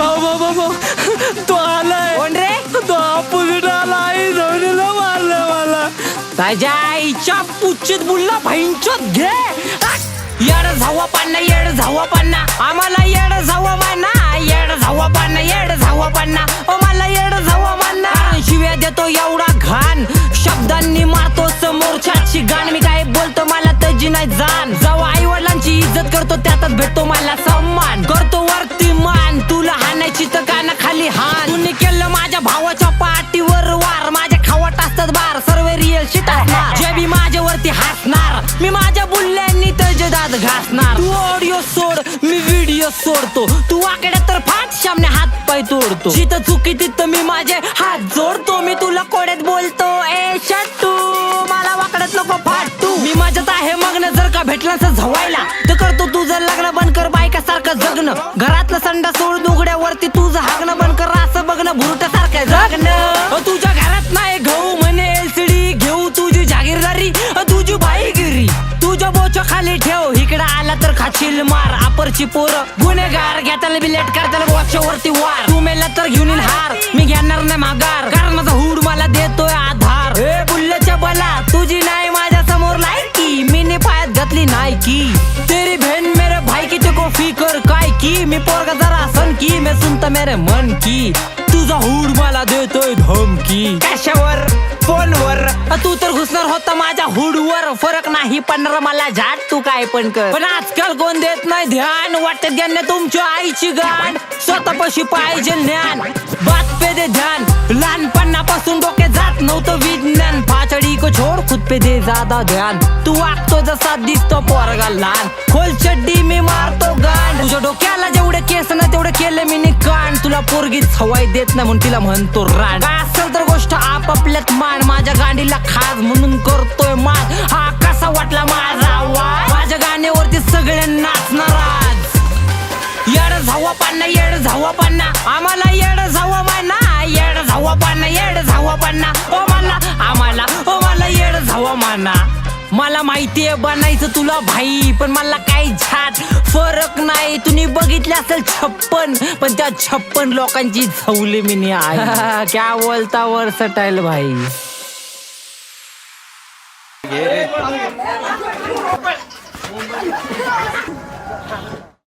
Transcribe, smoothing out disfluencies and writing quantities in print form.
भाऊ तो आलाय. कोण रे? तो ऑपोजिट आला. आई धोनीला मारलं मला. ताज्या आईच्या पुच्चित बुल्ला भैंचोत घे. येड झावा पान्ना, येड झावा पान्ना, आम्हाला येड झावा माना, येड झावा पान्ना, येड झावा पान्ना, ओ मला येड झावा माना. शिव्या देतो एवढा घाण, शब्दांनी मारतो समोरच्याची गाण. मी काय बोलतो मला त्याची नाही जाण. जेव्हा आई वडिलांची इज्जत करतो त्यातच भेटतो मला सन्मान. करतो वरती मान, तुला हाणायची तर काना खाली हान. तुम्ही केलं माझ्या भावाच्या पाठीवर वार, माझ्या खावट असतात बार, सर्व रिअल शिट असणार. जे बी माझ्यावरती हसणार, मी माझ्या बुल्ल्यांनी त्याचे दात घासणार. तू ऑडिओ सोड, मी व्हिडिओ सोडतो. तू वाकड्या तर फाट सामने हात पाय तोडतो. जिथं चुकी तिथं मी माझे हात जोडतो. मी तुला कोड्यात बोलतो ए शट्टू, मला वाकड्यात नको फाटू. मी माझ्यात आहे मग्न, जर का भेटला झवायला तर करतो तुझं लग्न. बंद कर बायका सारखं जगणं, घरातलं संडा सोड उघड्यावरती तुझं हागणं. बंद कर असं बघणं भुरट्या सारखं जगणं. तुझ्या घरात नाही गहू म्हणे LCD घेऊ, तुझी जागीरदारी तुझी बाईगिरी. तुझ्या बोच्या खाली ठेव, इकडे आला तर खाशील मार. आपरची पोरं गुन्हेगार, घेताना बिलेट करताना बोच्या वरती वार. तू मेला तर घेऊन येईल हार, मी घेणार नाही माघार, कारण माझा हुड मला देतोय आधार. हे बुल्ल्याच्या बला तुझी नाही माझ्या समोर लायकी, मी ने पायात घातली नायकी. तेरी बहन मेरे भाई की ते को फिकर काय की, मी पोरगा जरा सन की, मैं सुनता मेरे मन की. तुझा हुड मला देतोय धमकी. कशावर? फोनवर. तू तर घुसणार होता माझ्या हुडवर, फरक नाही पडणार मला झाट, तू काय पण कर. पण आजकाल कोण देत नाही ध्यान, वाटत ज्ञान तुमच्या आईची गाण. स्वतःपाशी पाहिजे ज्ञान, बात पे दे ध्यान. लहानपणापासून डोके जात नव्हतं विज्ञान. पाचडी को छोड, खुद पे दे ज्यादा ध्यान. तू वागतो जसा दिसतो पोरगा लहान, खोल चड्डी मी मारतो गाण. तुझ्या डोक्याला जेवढे केस ना तेवढे केले मी निकाण. तुला पोरगी हवाई देत नाही म्हणून तिला म्हणतो रान. असेल तर गोष्ट आपापल्यात मान, माझ्या गांडीला खास म्हणून करतोय मान. हा कसा वाटला माझा आवाज, माझ्या गाण्यावरती सगळे नाचणार आज. येड झावा पान्ना, येड झावा पान्ना, आम्हाला येड झावा माना, येड झावा पान्ना, येड झावा पान्ना, ओ मला आम्हाला ओ मला येड झावा माना. मला माहितीये बनायचं तुला भाई, पण मला काही झाट फरक नाही. तुम्ही बघितले असेल 56, पण त्या 56 लोकांची झवली मी नाही आहे. क्या बोलता वर सटाईल भाई.